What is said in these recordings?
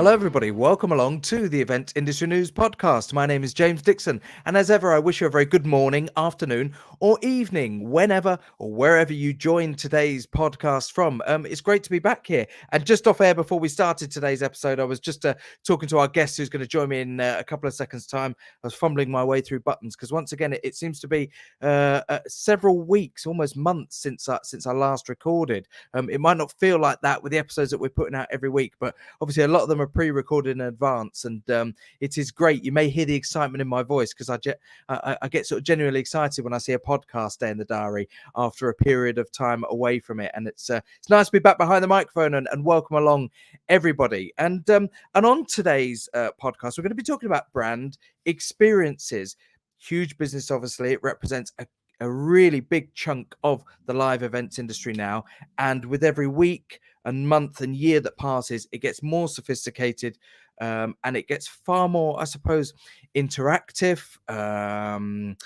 Hello, everybody. Welcome along to the Event Industry News Podcast. My name is James Dickson, and as ever, I wish you a very good morning, afternoon, or evening, whenever or wherever you join today's podcast from. It's great to be back here. And just off air before we started today's episode, I was just talking to our guest who's going to join me in a couple of seconds' time. I was fumbling my way through buttons because once again, it seems to be several weeks, almost months since I last recorded. It might not feel like that with the episodes that we're putting out every week, but obviously a lot of them are pre-recorded in advance, and it is great. You may hear the excitement in my voice because I get sort of genuinely excited when I see a podcast day in the diary after a period of time away from it, and it's nice to be back behind the microphone and welcome along everybody. And on today's podcast, we're going to be talking about brand experiences. Huge business, obviously. It represents a really big chunk of the live events industry now, and with every week and month and year that passes, it gets more sophisticated, and it gets far more, I suppose, interactive. And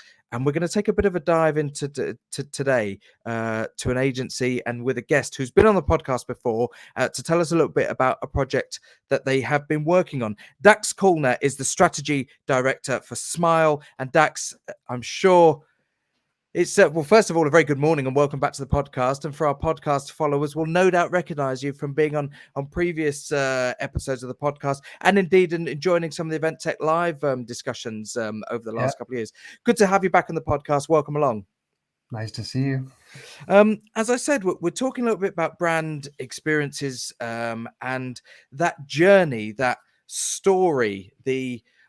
we're going to take a bit of a dive into today to an agency and with a guest who's been on the podcast before to tell us a little bit about a project that they have been working on. Dax Callner is the strategy director for Smyle. And Dax, I'm sure it's well, first of all, a very good morning and welcome back to the podcast. And for our podcast followers, will no doubt recognize you from being on previous episodes of the podcast, and indeed in joining some of the Event Tech Live discussions over the last couple of years. Good to have you back on the podcast. Welcome along. Nice to see you. As I said, we're talking a little bit about brand experiences and that journey, that story,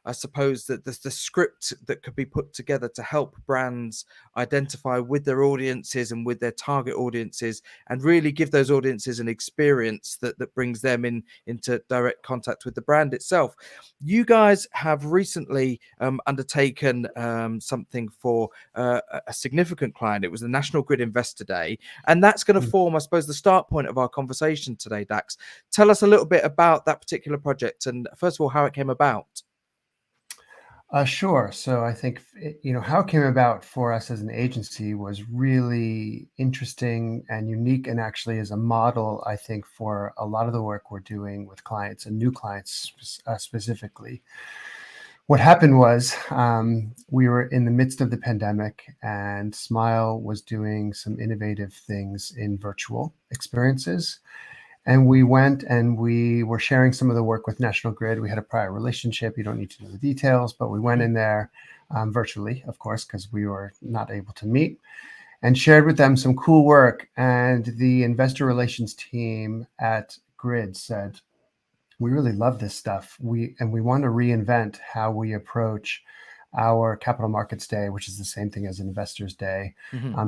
I suppose that the script that could be put together to help brands identify with their audiences and with their target audiences, and really give those audiences an experience that brings them into direct contact with the brand itself. You guys have recently undertaken something for a significant client. It was the National Grid Investor Day, and that's going to form, I suppose, the start point of our conversation today. Dax, tell us a little bit about that particular project, and first of all, how it came about. Sure. So I think, how it came about for us as an agency was really interesting and unique, and actually is a model, I think, for a lot of the work we're doing with clients and new clients specifically. What happened was we were in the midst of the pandemic, and Smyle was doing some innovative things in virtual experiences. And we went and we were sharing some of the work with National Grid. We had a prior relationship. You don't need to know the details, but we went in there virtually, of course, because we were not able to meet, and shared with them some cool work. And the investor relations team at Grid said, we really love this stuff. We want to reinvent how we approach our Capital Markets Day, which is the same thing as Investors Day,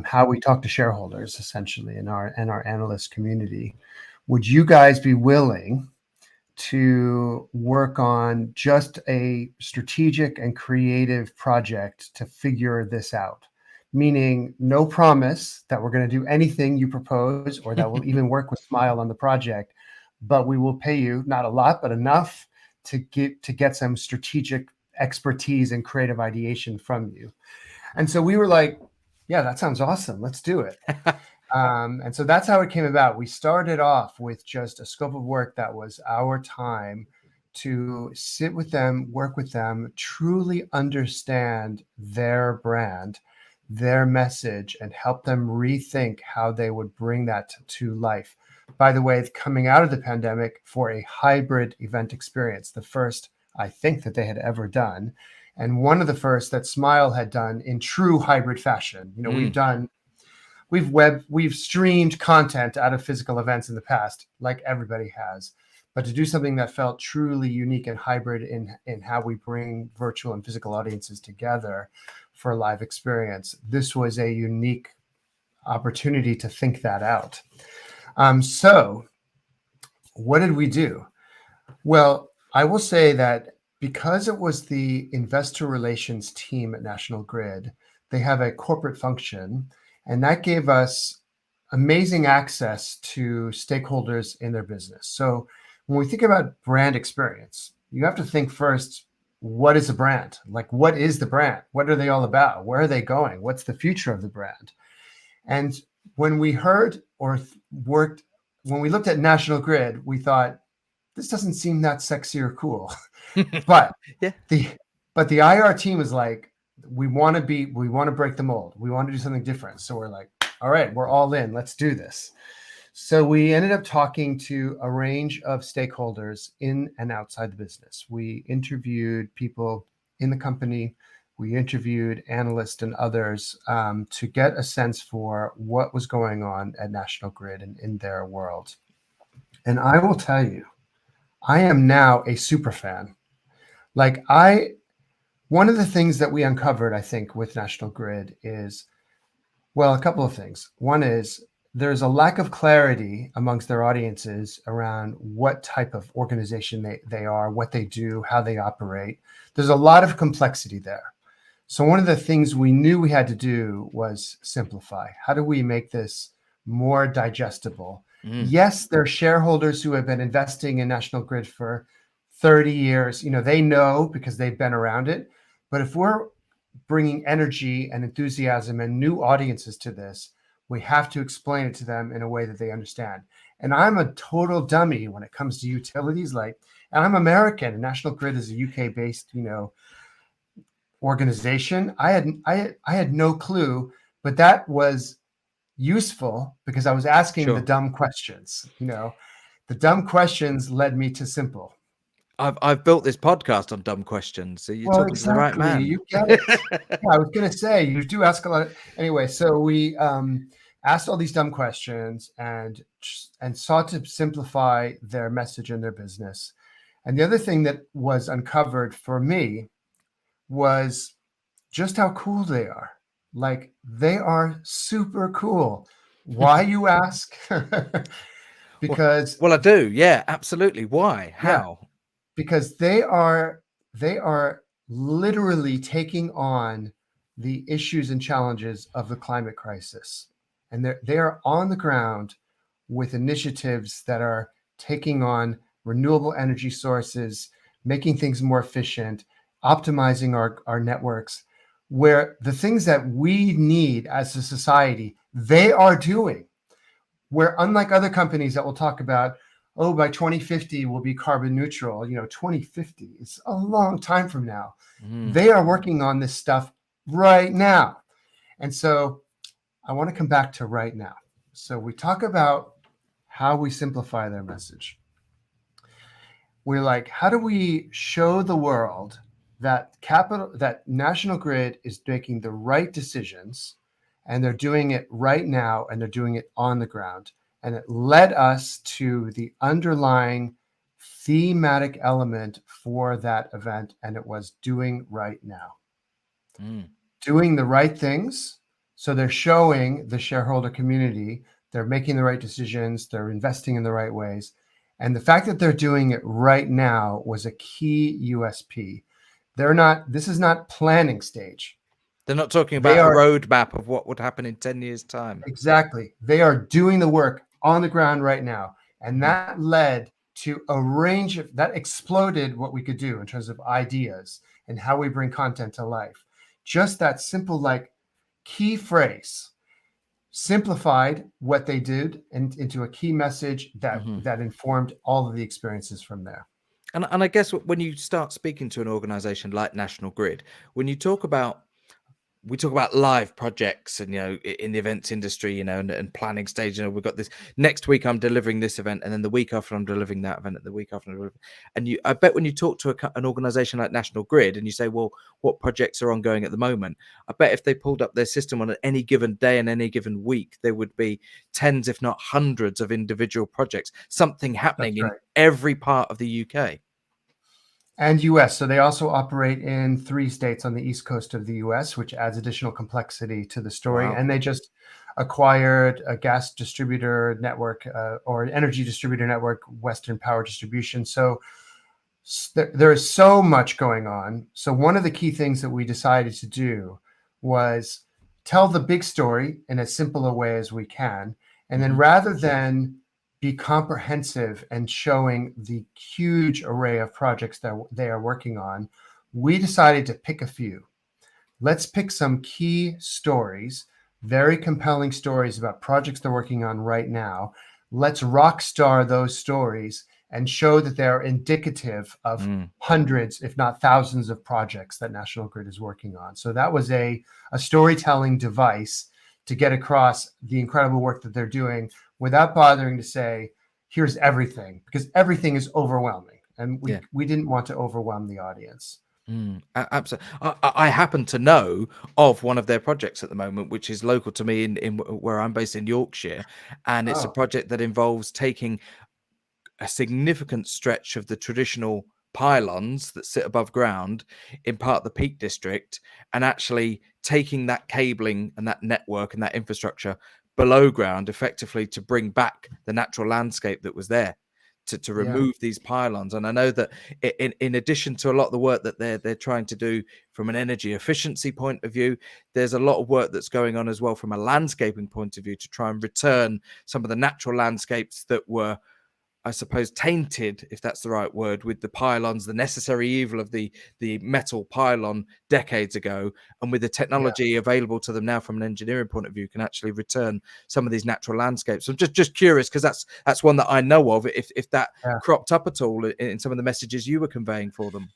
how we talk to shareholders, essentially, in our analyst community. Would you guys be willing to work on just a strategic and creative project to figure this out? Meaning no promise that we're going to do anything you propose or that we'll even work with Smyle on the project, but we will pay you not a lot, but enough to get some strategic expertise and creative ideation from you. And so we were like, yeah, that sounds awesome. Let's do it. And so that's how it came about. We started off with just a scope of work that was our time to sit with them, work with them, truly understand their brand, their message, and help them rethink how they would bring that to life. By the way, coming out of the pandemic for a hybrid event experience, the first I think that they had ever done, and one of the first that Smyle had done in true hybrid fashion. We've streamed content out of physical events in the past, like everybody has, but to do something that felt truly unique and hybrid in how we bring virtual and physical audiences together for a live experience, this was a unique opportunity to think that out. So what did we do? Well, I will say that because it was the investor relations team at National Grid, they have a corporate function, and that gave us amazing access to stakeholders in their business. So when we think about brand experience, you have to think first, what is a brand? Like, what is the brand? What are they all about? Where are they going? What's the future of the brand? And when we heard or when we looked at National Grid, we thought, this doesn't seem that sexy or cool. But Yeah. the IR team is like, we want to break the mold. We want to do something different. So we're like, all right, we're all in. Let's do this. So we ended up talking to a range of stakeholders in and outside the business. We interviewed people in the company. We interviewed analysts and others to get a sense for what was going on at National Grid and in their world. And I will tell you, I am now a super fan. Like one of the things that we uncovered, I think, with National Grid is, well, a couple of things. One is there's a lack of clarity amongst their audiences around what type of organization they are, what they do, how they operate. There's a lot of complexity there. So one of the things we knew we had to do was simplify. How do we make this more digestible? Yes, there are shareholders who have been investing in National Grid for 30 years. They know because they've been around it. But if we're bringing energy and enthusiasm and new audiences to this, we have to explain it to them in a way that they understand. And I'm a total dummy when it comes to utilities. And I'm American, and National Grid is a UK-based, organization. I had no clue, but that was useful because I was asking the dumb questions. The dumb questions led me to simple. I've built this podcast on dumb questions, so you're talking to the right man. You get it. Yeah, I was going to say, you do ask a lot. Anyway, so we asked all these dumb questions and sought to simplify their message and their business. And the other thing that was uncovered for me was just how cool they are. Like, they are super cool. Why, you ask? Because well, I do. Yeah, absolutely. Why? How? Yeah, because they are literally taking on the issues and challenges of the climate crisis. And they are on the ground with initiatives that are taking on renewable energy sources, making things more efficient, optimizing our networks, where the things that we need as a society, they are doing. Where, unlike other companies that we'll talk about, oh, by 2050 we'll be carbon neutral. 2050 is a long time from now. They are working on this stuff right now. And so I want to come back to right now. So we talk about how we simplify their message. We're like, how do we show the world that National Grid is making the right decisions, and they're doing it right now, and they're doing it on the ground? And it led us to the underlying thematic element for that event, and it was doing right now. Doing the right things. So they're showing the shareholder community they're making the right decisions, they're investing in the right ways. And the fact that they're doing it right now was a key USP. This is not planning stage. They're not talking about a roadmap of what would happen in 10 years' time. Exactly. They are doing the work on the ground right now. And that led to a range that exploded what we could do in terms of ideas and how we bring content to life. Just that simple, key phrase simplified what they did and into a key message that informed all of the experiences from there. And I guess when you start speaking to an organization like National Grid, when you talk about we talk about live projects and in the events industry, and planning stage, we've got this next week I'm delivering this event, and then the week after I'm delivering that event, and the week after I bet when you talk to an organization like National Grid and you say, well, what projects are ongoing at the moment, I bet if they pulled up their system on any given day and any given week, there would be tens if not hundreds of individual projects, something happening in every part of the UK and US. So they also operate in 3 states on the East Coast of the US, which adds additional complexity to the story. Wow. And they just acquired a gas distributor network or an energy distributor network, Western Power Distribution. So there is so much going on. So one of the key things that we decided to do was tell the big story in as simple a way as we can. And then rather than be comprehensive and showing the huge array of projects that they are working on, we decided to pick a few. Let's pick some key stories, very compelling stories about projects they're working on right now. Let's rock star those stories and show that they're indicative of Mm. hundreds, if not thousands, of projects that National Grid is working on. So that was a storytelling device to get across the incredible work that they're doing without bothering to say, here's everything, because everything is overwhelming. And Yeah. we didn't want to overwhelm the audience. Absolutely. I happen to know of one of their projects at the moment, which is local to me in where I'm based in Yorkshire, and it's a Oh, project that involves taking a significant stretch of the traditional pylons that sit above ground in part of the Peak District and actually taking that cabling and that network and that infrastructure below ground effectively to bring back the natural landscape that was there to yeah. remove these pylons. And I know that in addition to a lot of the work that they're trying to do from an energy efficiency point of view, there's a lot of work that's going on as well from a landscaping point of view to try and return some of the natural landscapes that were, I suppose, tainted, if that's the right word, with the pylons, the necessary evil of the metal pylon decades ago, and with the Yeah. technology available to them now from an engineering point of view, can actually return some of these natural landscapes. So I'm just curious, because that's one that I know of. If that Yeah. cropped up at all in some of the messages you were conveying for them.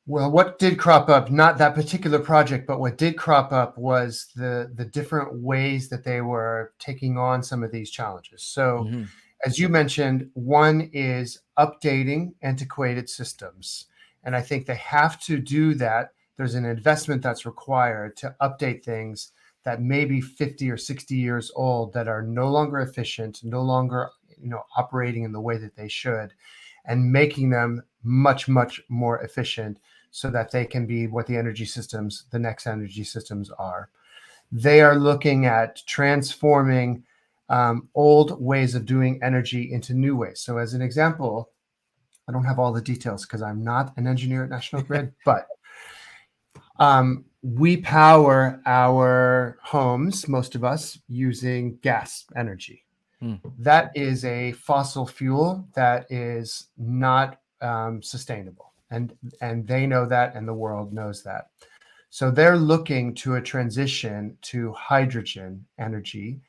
Well, what did crop up, not that particular project, but what did crop up was the different ways that they were taking on some of these challenges. So, Hmm. as you mentioned, one is updating antiquated systems. And I think they have to do that. There's an investment that's required to update things that may be 50 or 60 years old that are no longer efficient, no longer, operating in the way that they should, and making them much, much more efficient so that they can be what the next energy systems are. They are looking at transforming old ways of doing energy into new ways. So, as an example, I don't have all the details because I'm not an engineer at National Grid, but we power our homes, most of us, using gas energy. Mm. That is a fossil fuel that is not sustainable, and they know that, and the world knows that. So they're looking to a transition to hydrogen energy,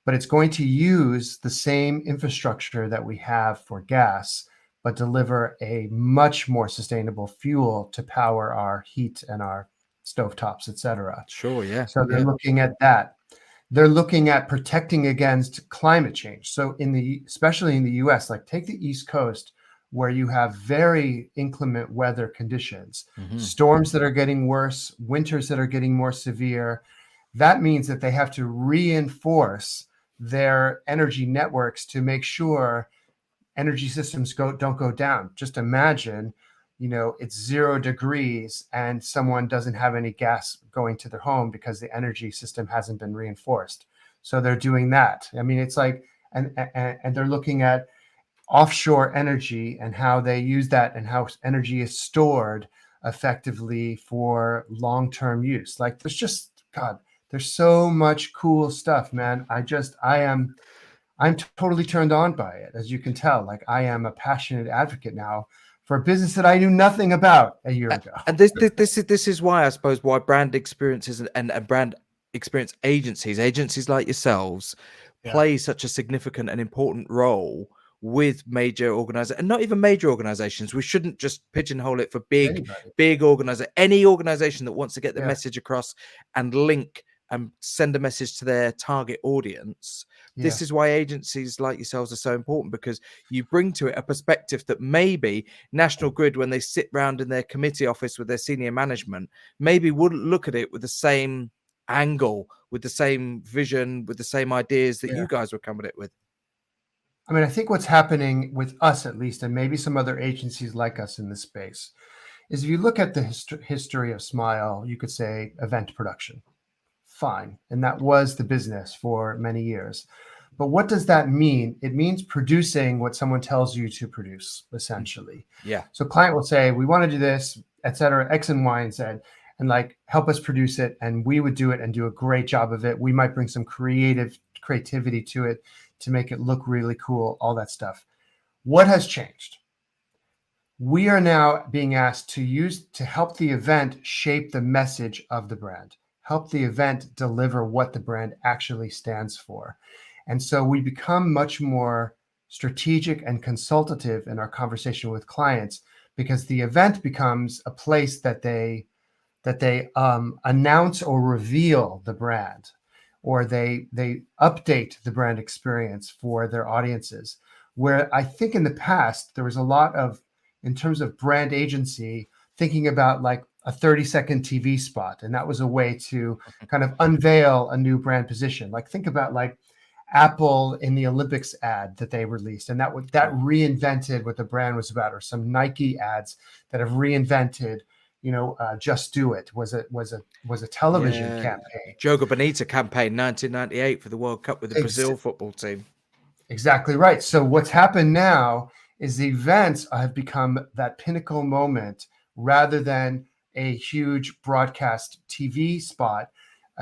but it's going to use the same infrastructure that we have for gas, but deliver a much more sustainable fuel to power our heat and our stovetops, etc. Sure. Yeah. So they're Yeah. looking at that. They're looking at protecting against climate change. So especially in the US, like take the East Coast, where you have very inclement weather conditions, Hmm. storms that are getting worse, winters that are getting more severe. That means that they have to reinforce their energy networks to make sure energy systems don't go down. Just imagine, it's 0 degrees and someone doesn't have any gas going to their home because the energy system hasn't been reinforced. So they're doing that. I mean, it's like, and they're looking at offshore energy and how they use that and how energy is stored effectively for long-term use. Like God, there's so much cool stuff, man. I'm totally turned on by it, as you can tell. Like, I am a passionate advocate now for a business that I knew nothing about a year ago. And this is why, I suppose, why brand experiences and brand experience agencies like yourselves Yeah. play such a significant and important role with major organizations, and not even major organizations. We shouldn't just pigeonhole it for Anybody. big organization. Any organization that wants to get the Yeah. message across and link and send a message to their target audience. Yeah. This is why agencies like yourselves are so important, because you bring to it a perspective that maybe National Grid, when they sit round in their committee office with their senior management, maybe wouldn't look at it with the same angle, with the same vision, with the same ideas that Yeah. you guys were coming at with. I mean, I think what's happening with us, at least, and maybe some other agencies like us in this space, is if you look at the history of Smyle, you could say event production. Fine. And that was the business for many years. But what does that mean? It means producing what someone tells you to produce, essentially. Yeah. So client will say, we want to do this, et cetera, X and Y and Z, and like help us produce it. And we would do it and do a great job of it. We might bring some creativity to it to make it look really cool, all that stuff. What has changed? We are now being asked to help the event shape the message of the brand, help the event deliver what the brand actually stands for. And so we become much more strategic and consultative in our conversation with clients, because the event becomes a place that they announce or reveal the brand, or they update the brand experience for their audiences. Where I think in the past there was a lot of, in terms of brand agency, thinking about like a 30-second TV spot, and that was a way to kind of unveil a new brand position. Like think about like Apple in the Olympics ad that they released, and that reinvented what the brand was about, or some Nike ads that have reinvented. Just Do It was a television Yeah. campaign. Joga Bonita campaign 1998 for the World Cup with the Ex- Brazil football team. exactly right. So what's happened now is the events have become that pinnacle moment rather than a huge broadcast TV spot.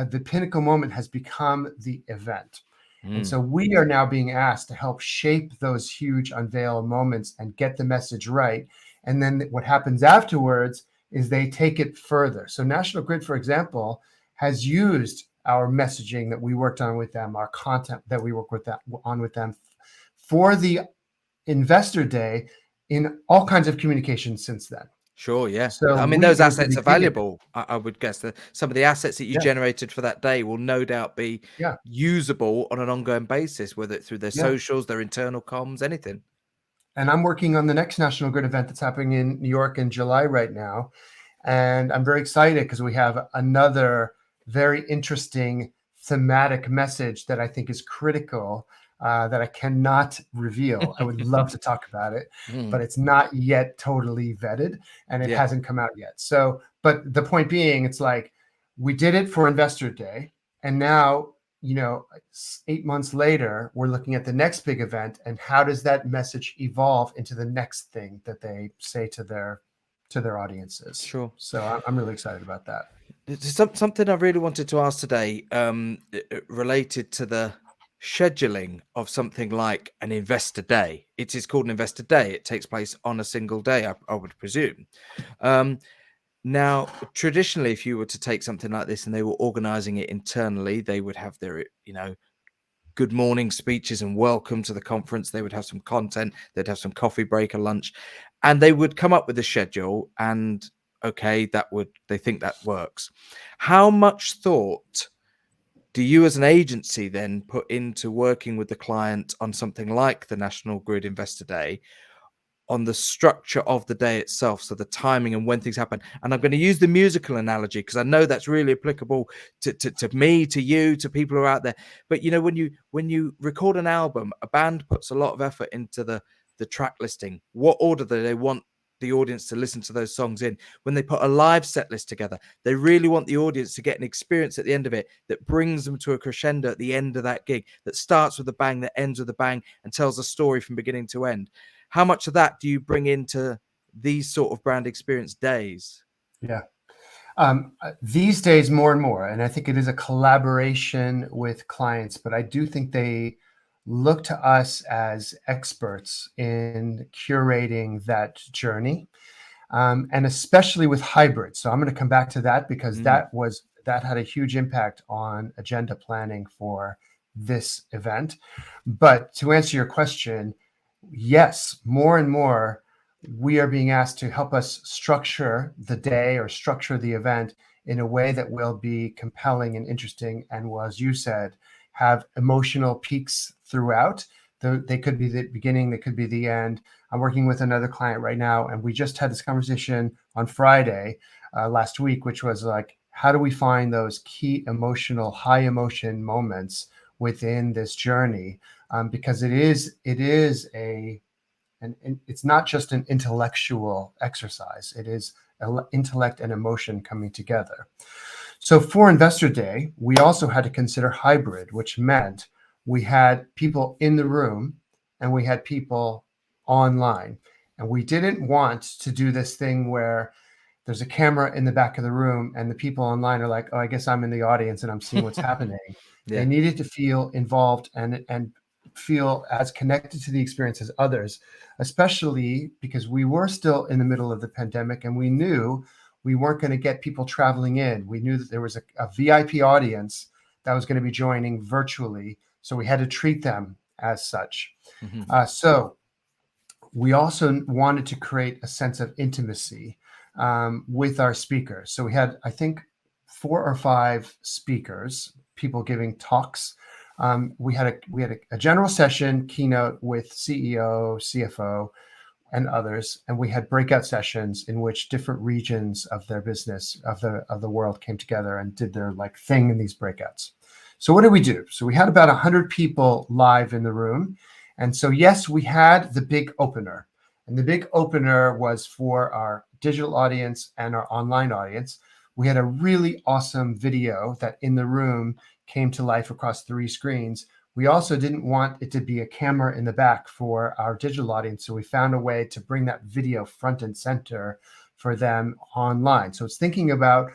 The pinnacle moment has become the event. And Mm. so we are now being asked to help shape those huge unveil moments and get the message right. And then what happens afterwards is they take it further. So National Grid, for example, has used our messaging that we worked on with them, our content that we work on with them for the Investor Day in all kinds of communications since then. Sure, yeah. So I mean, we, those it was the assets are beginning. valuable. I would guess that some of the assets that you Yeah, generated for that day will no doubt be yeah, usable on an ongoing basis, whether it's through their yeah. socials, their internal comms, anything. And I'm working on the next National Grid event that's happening in New York in July right now. And I'm very excited because we have another very interesting thematic message that I think is critical, that I cannot reveal. I would love to talk about it, but Mm, it's not yet totally vetted and it yeah, hasn't come out yet. So, but the point being, it's like we did it for Investor Day, and now, 8 months later, we're looking at the next big event, and how does that message evolve into the next thing that they say to their audiences. sure. So I'm really excited about that. Something I really wanted to ask today, related to the scheduling of something like an investor day. It is called an investor day. It takes place on a single day, I would presume. Um, Now, traditionally, if you were to take something like this and they were organizing it internally, they would have their, good morning speeches and welcome to the conference. They would have some content, they'd have some coffee break, a lunch, and they would come up with a schedule. And okay, they think that works. How much thought do you as an agency then put into working with the client on something like the National Grid Investor Day, on the structure of the day itself, so the timing and when things happen? And I'm going to use the musical analogy because I know that's really applicable to me, to you, to people who are out there. But when you record an album, a band puts a lot of effort into the track listing. What order do they want the audience to listen to those songs in? When they put a live set list together, they really want the audience to get an experience at the end of it that brings them to a crescendo at the end of that gig, that starts with a bang, that ends with a bang, and tells a story from beginning to end. How much of that do you bring into these sort of brand experience days? Yeah. These days, more and more, and I think it is a collaboration with clients, but I do think they look to us as experts in curating that journey, and especially with hybrid. So I'm going to come back to that because Mm, that had a huge impact on agenda planning for this event. But to answer your question, yes, more and more we are being asked to help us structure the day or structure the event in a way that will be compelling and interesting and will, as you said, have emotional peaks throughout. They could be the beginning, they could be the end. I'm working with another client right now, and we just had this conversation on Friday last week, which was like, how do we find those key emotional, high emotion moments within this journey? Because it is and it's not just an intellectual exercise. It is intellect and emotion coming together. So for Investor Day, we also had to consider hybrid, which meant we had people in the room and we had people online. And we didn't want to do this thing where there's a camera in the back of the room and the people online are like, oh, I guess I'm in the audience and I'm seeing what's happening. They yeah, needed to feel involved and feel as connected to the experience as others, especially because we were still in the middle of the pandemic and we knew we weren't going to get people traveling in. We knew that there was a VIP audience that was going to be joining virtually. So we had to treat them as such. Mhm. So we also wanted to create a sense of intimacy with our speakers. So we had, I think, 4 or 5 speakers, people giving talks. We had a general session keynote with CEO, CFO, and others, and we had breakout sessions in which different regions of their business of the world came together and did their like thing in these breakouts. So what did we do? So we had about 100 people live in the room, and so yes, we had the big opener, and the big opener was for our digital audience and our online audience. We had a really awesome video that in the room came to life across 3 screens. We also didn't want it to be a camera in the back for our digital audience, so we found a way to bring that video front and center for them online. So it's thinking about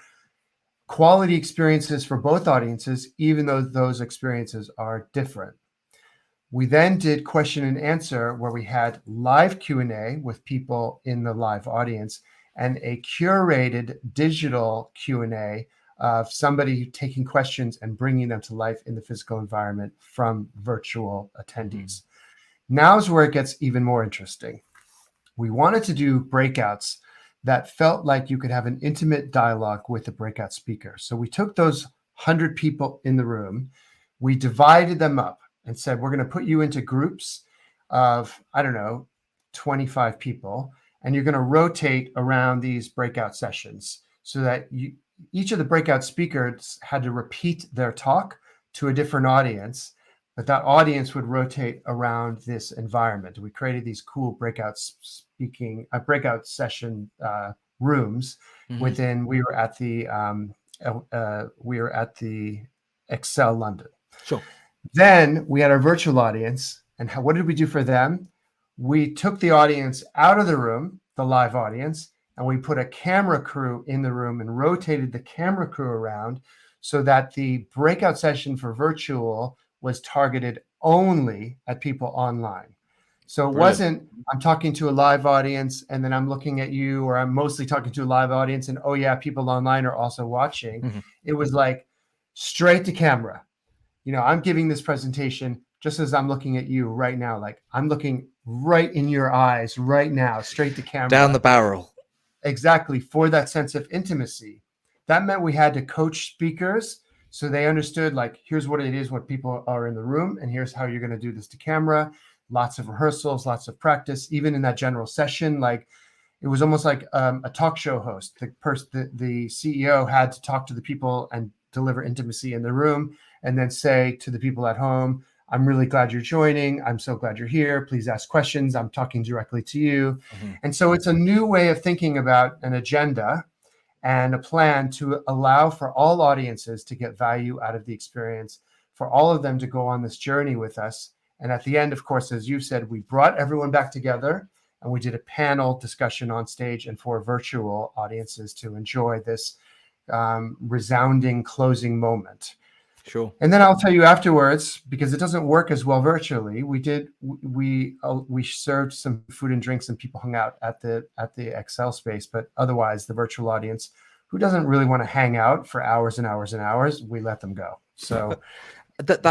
quality experiences for both audiences, even though those experiences are different. We then did question and answer, where we had live Q&A with people in the live audience and a curated digital Q&A of somebody taking questions and bringing them to life in the physical environment from virtual attendees. Now's where it gets even more interesting. We wanted to do breakouts that felt like you could have an intimate dialogue with the breakout speaker. So we took those 100 people in the room, we divided them up and said, we're going to put you into groups of, I don't know, 25 people, and you're going to rotate around these breakout sessions so that each of the breakout speakers had to repeat their talk to a different audience, but that audience would rotate around this environment. We created these cool breakout session rooms within. We were at the Excel London. Sure. Then we had our virtual audience, and what did we do for them? We took the audience out of the room, the live audience, and we put a camera crew in the room and rotated the camera crew around so that the breakout session for virtual was targeted only at people online. So it wasn't, I'm talking to a live audience and then I'm looking at you, or I'm mostly talking to a live audience and, oh yeah, people online are also watching. It was like straight to camera. I'm giving this presentation just as I'm looking at you right now. Like I'm looking right in your eyes right now, straight to camera. Down the barrel. Exactly, for that sense of intimacy. That meant we had to coach speakers so they understood, like, here's what it is when people are in the room, and here's how you're going to do this to camera. Lots of rehearsals, lots of practice. Even in that general session, like it was almost like a talk show host. The CEO had to talk to the people and deliver intimacy in the room, and then say to the people at home, I'm really glad you're joining. I'm so glad you're here. Please ask questions. I'm talking directly to you. And so it's a new way of thinking about an agenda and a plan to allow for all audiences to get value out of the experience, for all of them to go on this journey with us. And at the end, of course, as you said, we brought everyone back together and we did a panel discussion on stage and for virtual audiences to enjoy this resounding closing moment. Sure. And then I'll tell you afterwards, because it doesn't work as well virtually. We served some food and drinks, and people hung out at the Excel space. But otherwise, the virtual audience, who doesn't really want to hang out for hours and hours and hours, we let them go. So that's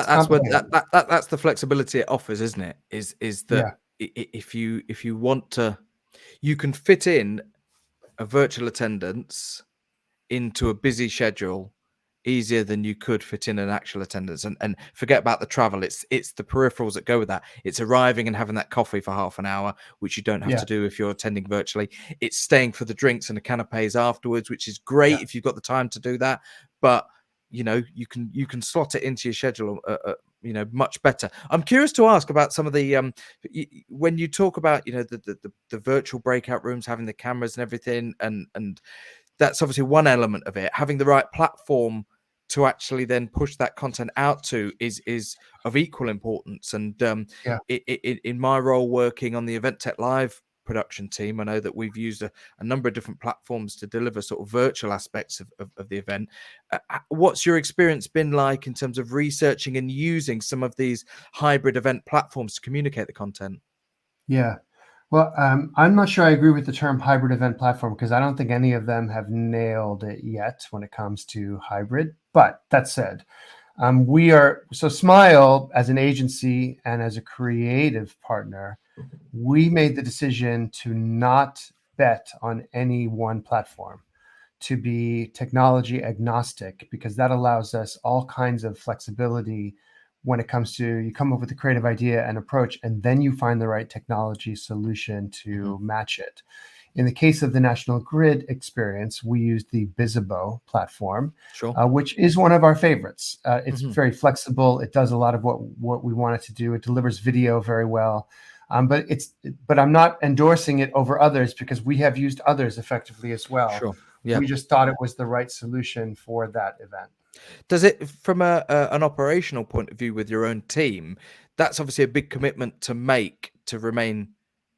the flexibility it offers, isn't it? Is that if you want to, you can fit in a virtual attendance into a busy schedule easier than you could fit in an actual attendance, and forget about the travel. It's the peripherals that go with that. It's arriving and having that coffee for half an hour, which you don't have to do if you're attending virtually. It's staying for the drinks and the canapes afterwards, which is great if you've got the time to do that, but you can slot it into your schedule much better. I'm curious to ask about some of the when you talk about the virtual breakout rooms, having the cameras and everything, and that's obviously one element of it. Having the right platform to actually then push that content out to is of equal importance. And in my role working on the Event Tech Live production team, I know that we've used a number of different platforms to deliver sort of virtual aspects of the event. What's your experience been like in terms of researching and using some of these hybrid event platforms to communicate the content? Yeah. Well, I'm not sure I agree with the term hybrid event platform, because I don't think any of them have nailed it yet when it comes to hybrid. But that said, Smyle as an agency and as a creative partner, we made the decision to not bet on any one platform, to be technology agnostic, because that allows us all kinds of flexibility when it comes to, you come up with a creative idea and approach, and then you find the right technology solution Mhm. to match it. In the case of the National Grid experience, we used the Bizzabo platform, Sure. which is one of our favorites. It's Mhm. very flexible. It does a lot of what we want it to do. It delivers video very well. But I'm not endorsing it over others, because we have used others effectively as well. Sure. Yeah. We just thought it was the right solution for that event. Does it, from an operational point of view with your own team, that's obviously a big commitment to make, to remain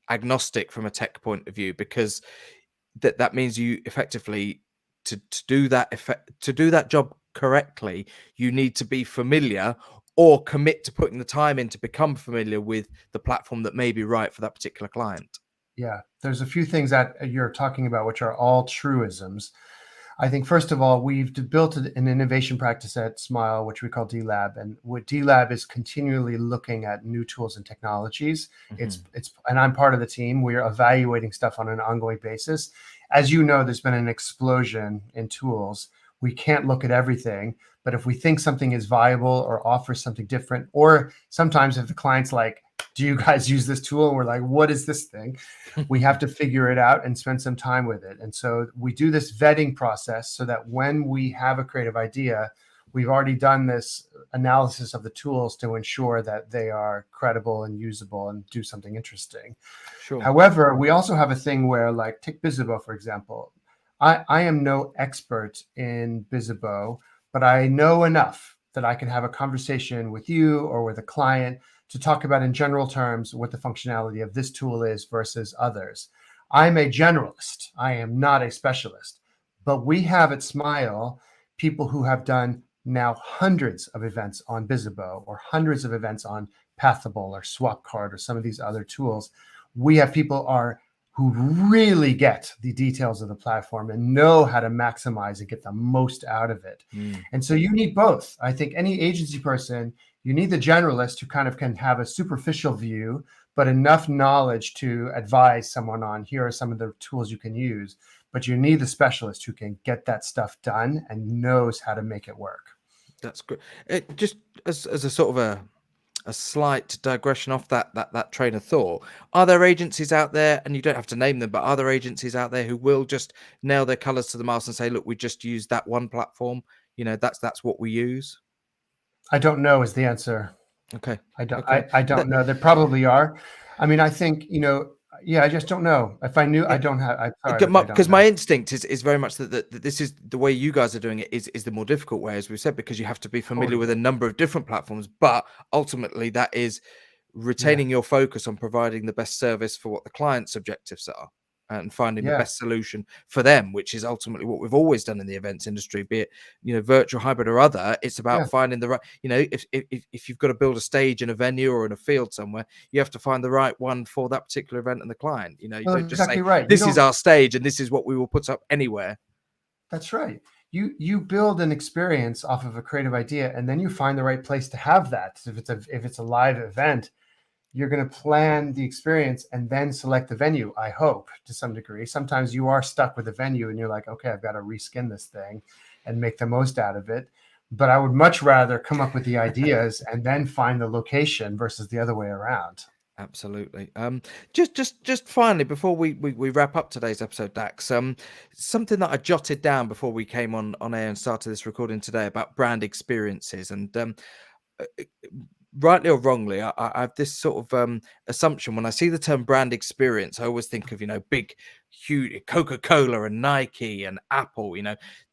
agnostic from a tech point of view, because that means you effectively, to do that to do that job correctly, you need to be familiar or commit to putting the time in to become familiar with the platform that may be right for that particular client. Yeah, there's a few things that you're talking about which are all truisms. I think first of all, we've built an innovation practice at Smyle, which we call D-Lab, and what D-Lab is continually looking at new tools and technologies. Mhm. And I'm part of the team. We are evaluating stuff on an ongoing basis. As you know, there's been an explosion in tools. We can't look at everything, but if we think something is viable or offers something different, or sometimes if the client's like, "Do you guys use this tool?" and we're like, "What is this thing?" We have to figure it out and spend some time with it. And so we do this vetting process so that when we have a creative idea, we've already done this analysis of the tools to ensure that they are credible and usable and do something interesting. Sure. However, we also have a thing where, like, take Bizzabo, for example. I am no expert in Bizzabo, but I know enough that I can have a conversation with you or with a client to talk about in general terms what the functionality of this tool is versus others. I'm a generalist. I am not a specialist. But we have at Smyle people who have done now hundreds of events on Bizzabo or hundreds of events on Pathable or Swapcard or some of these other tools. We have people who really get the details of the platform and know how to maximize and get the most out of it. Mm. And so you need both. I think any agency person, you need the generalist who kind of can have a superficial view, but enough knowledge to advise someone on, here are some of the tools you can use. But you need the specialist who can get that stuff done and knows how to make it work. That's good. It just, as a sort of a slight digression off that train of thought. Are there agencies out there, and you don't have to name them, but are there agencies out there who will just nail their colours to the mast and say, "Look, we just use that one platform. That's what we use." I don't know is the answer. Okay, I don't. okay. I don't know. There probably are. I mean, I think, yeah. I just don't know. If I knew, I don't have. I'm sorry, but I don't Because know. my instinct is very much that this is the way you guys are doing it, is the more difficult way, as we said, because you have to be familiar with a Totally. number of different platforms. But ultimately, that is Yeah. retaining your focus on providing the best service for what the client's objectives are, and finding the Yeah. best solution for them, which is ultimately what we've always done in the events industry, be it virtual, hybrid, or other. It's about Yeah. finding the right, if you've got to build a stage in a venue or in a field somewhere, you have to find the right one for that particular event and the client. You Well, don't just say, exactly right. You this is don't. our stage and this is what we will put up anywhere. That's right. You build an experience off of a creative idea, and then you find the right place to have that. If it's a live event, you're going to plan the experience and then select the venue. I hope, to some degree. Sometimes you are stuck with a venue, and you're like, okay, I've got to reskin this thing and make the most out of it. But I would much rather come up with the ideas and then find the location versus the other way around. Absolutely. Just finally, before we wrap up today's episode, Dax, something that I jotted down before we came on air and started this recording today about brand experiences, and uh, uh, rightly or wrongly, I have this sort of assumption when I see the term brand experience. I always think of big, huge Coca-Cola and Nike and Apple.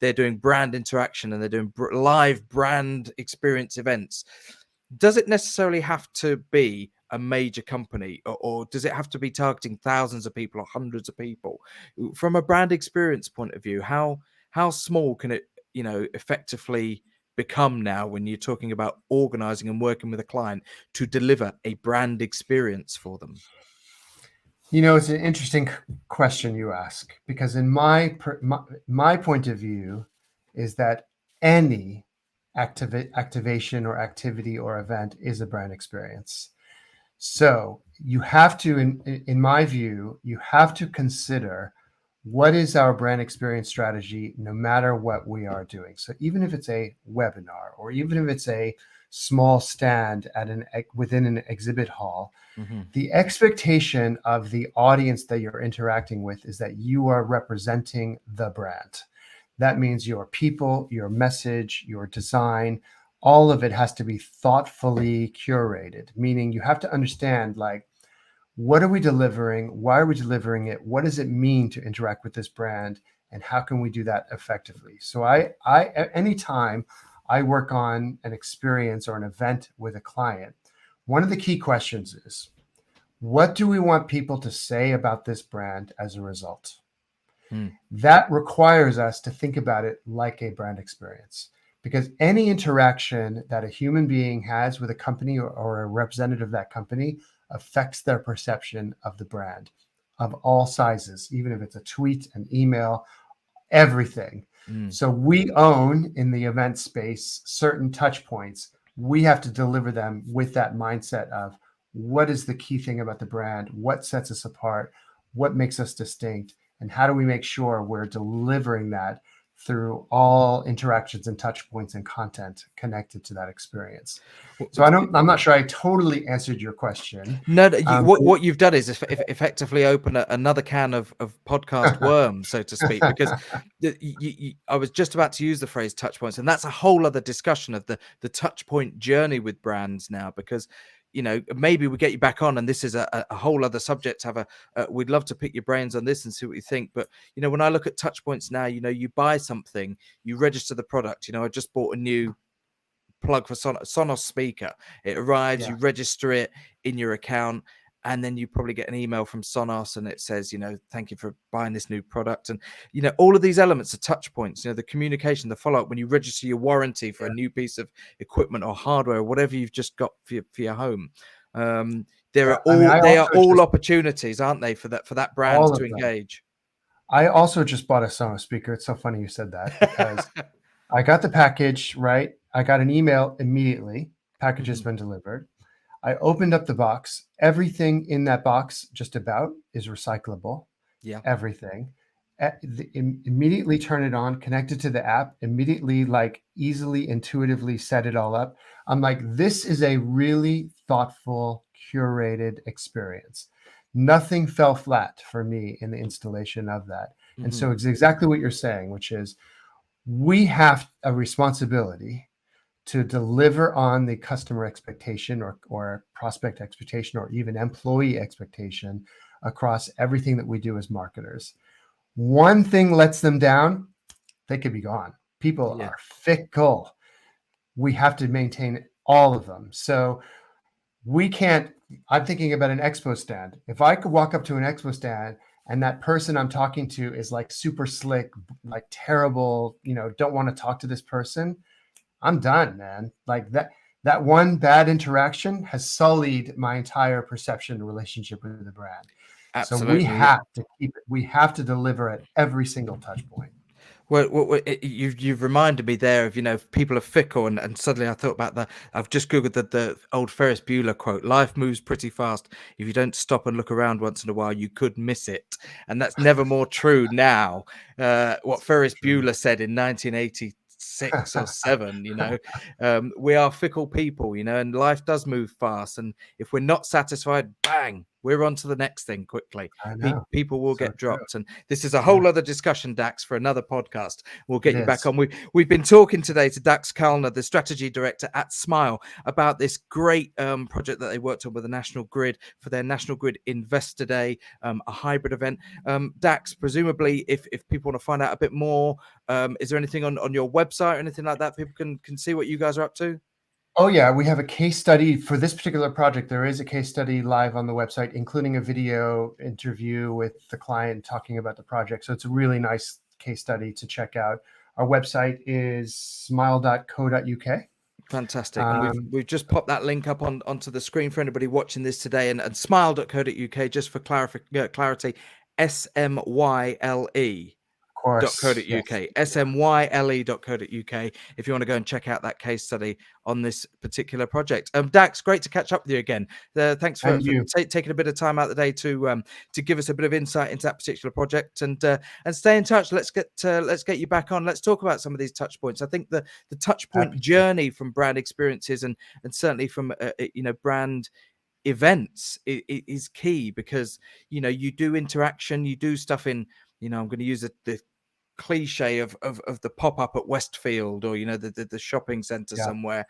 They're doing brand interaction and they're doing live brand experience events. Does it necessarily have to be a major company, or does it have to be targeting thousands of people or hundreds of people? From a brand experience point of view, how small can it effectively become now when you're talking about organizing and working with a client to deliver a brand experience for them? It's an interesting question you ask, because in my point of view is that any activation or activity or event is a brand experience. So you have to, in my view, you have to consider what is our brand experience strategy no matter what we are doing. So even if it's a webinar or even if it's a small stand at within an exhibit hall, the expectation of the audience that you're interacting with is that you are representing the brand. That means your people, your message, your design, all of it has to be thoughtfully curated, meaning you have to understand, like, what are we delivering? Why are we delivering it? What does it mean to interact with this brand? And how can we do that effectively? So anytime I work on an experience or an event with a client, one of the key questions is, what do we want people to say about this brand as a result? That requires us to think about it like a brand experience, because any interaction that a human being has with a company or a representative of that company affects their perception of the brand of all sizes, even if it's a tweet, an email, everything. So we own in the event space certain touch points. We have to deliver them with that mindset of what is the key thing about the brand, what sets us apart, what makes us distinct, and how do we make sure we're delivering that through all interactions and touch points and content connected to that experience. So I'm not sure I totally answered your question. No, what you've done is effectively open another can of podcast worms, so to speak, because I was just about to use the phrase touch points, and that's a whole other discussion of the touch point journey with brands now, because maybe we get you back on, and this is a whole other subject to have we'd love to pick your brains on this and see what you think. But when I look at touch points now, you buy something, you register the product. I just bought a new plug for Sonos speaker. It arrives, you register it in your account, and then you probably get an email from Sonos and it says, thank you for buying this new product. And all of these elements are touch points, the communication, the follow-up when you register your warranty for a new piece of equipment or hardware or whatever you've just got for your home. They are all opportunities, aren't they, for that brand to engage. I also just bought a Sonos speaker. It's so funny you said that, because I got the package, right? I got an email immediately. Package has been delivered. I opened up the box. Everything in that box just about is recyclable. Yeah. Everything. Immediately turn it on, connect it to the app, immediately, like, easily, intuitively set it all up. I'm like, this is a really thoughtful, curated experience. Nothing fell flat for me in the installation of that. And so it's exactly what you're saying, which is we have a responsibility to deliver on the customer expectation or prospect expectation or even employee expectation across everything that we do as marketers. One thing lets them down, they could be gone. People are fickle. We have to maintain all of them. So we can't, I'm thinking about an expo stand. If I could walk up to an expo stand and that person I'm talking to is like super slick, like terrible, don't want to talk to this person, I'm done, man. Like that one bad interaction has sullied my entire perception and relationship with the brand. Absolutely. So we have to keep it. We have to deliver at every single touch point. Well, you've reminded me there of, people are fickle, and suddenly I thought about I've just Googled the old Ferris Bueller quote, life moves pretty fast. If you don't stop and look around once in a while, you could miss it. And that's never more true now. What Ferris Bueller said in 1986 or 7, we are fickle people, and life does move fast. And if we're not satisfied, bang, we're on to the next thing quickly. People will get dropped. And this is a whole other discussion, Dax, for another podcast. We'll get you back on. We've been talking today to Dax Callner, the strategy director at Smyle, about this great project that they worked on with the National Grid for their National Grid Investor Day, a hybrid event. Dax, presumably, if people want to find out a bit more, is there anything on your website or anything like that people can see what you guys are up to? Oh, yeah. We have a case study for this particular project. There is a case study live on the website, including a video interview with the client talking about the project. So it's a really nice case study to check out. Our website is smyle.co.uk. Fantastic. And we've just popped that link up onto the screen for anybody watching this today. And smyle.co.uk, just for clarity, SMYLE. course. Yes. smyle.co.uk if you want to go and check out that case study on this particular project. Dax, great to catch up with you again. Thanks for And you. taking a bit of time out of the day to give us a bit of insight into that particular project, and stay in touch. Let's get you back on. Let's talk about some of these touch points. I think the touch point Happy to. journey from brand experiences and certainly from brand events is key, because you do interaction, you do stuff in, I'm going to use the cliche of the pop-up at Westfield, or the shopping center Yeah, somewhere.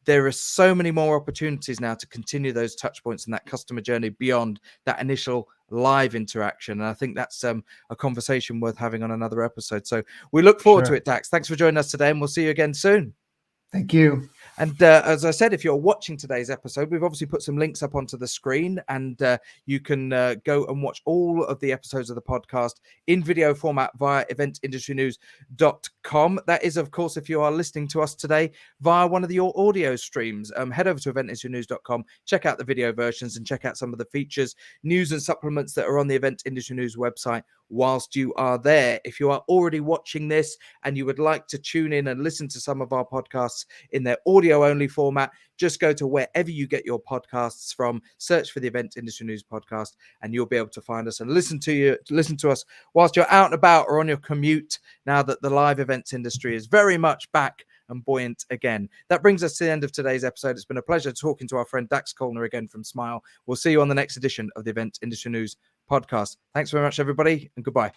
There are so many more opportunities now to continue those touch points and that customer journey beyond that initial live interaction, and I think that's a conversation worth having on another episode. So we look forward to sure. it, Dax. Thanks for joining us today, and we'll see you again soon. Thank you. And as I said, if you're watching today's episode, we've obviously put some links up onto the screen, and you can go and watch all of the episodes of the podcast in video format via eventindustrynews.com. That is, of course, if you are listening to us today via one of your audio streams, head over to eventindustrynews.com, check out the video versions, and check out some of the features, news, and supplements that are on the Event Industry News website whilst you are there. If you are already watching this and you would like to tune in and listen to some of our podcasts in their audio only format, just go to wherever you get your podcasts from, search for the Event Industry News podcast, and you'll be able to find us and listen to us whilst you're out and about or on your commute, now that the live events industry is very much back and buoyant again. That brings us to the end of today's episode. It's been a pleasure talking to our friend Dax Callner again from Smyle. We'll see you on the next edition of the Event Industry News podcast. Thanks very much, everybody, and goodbye.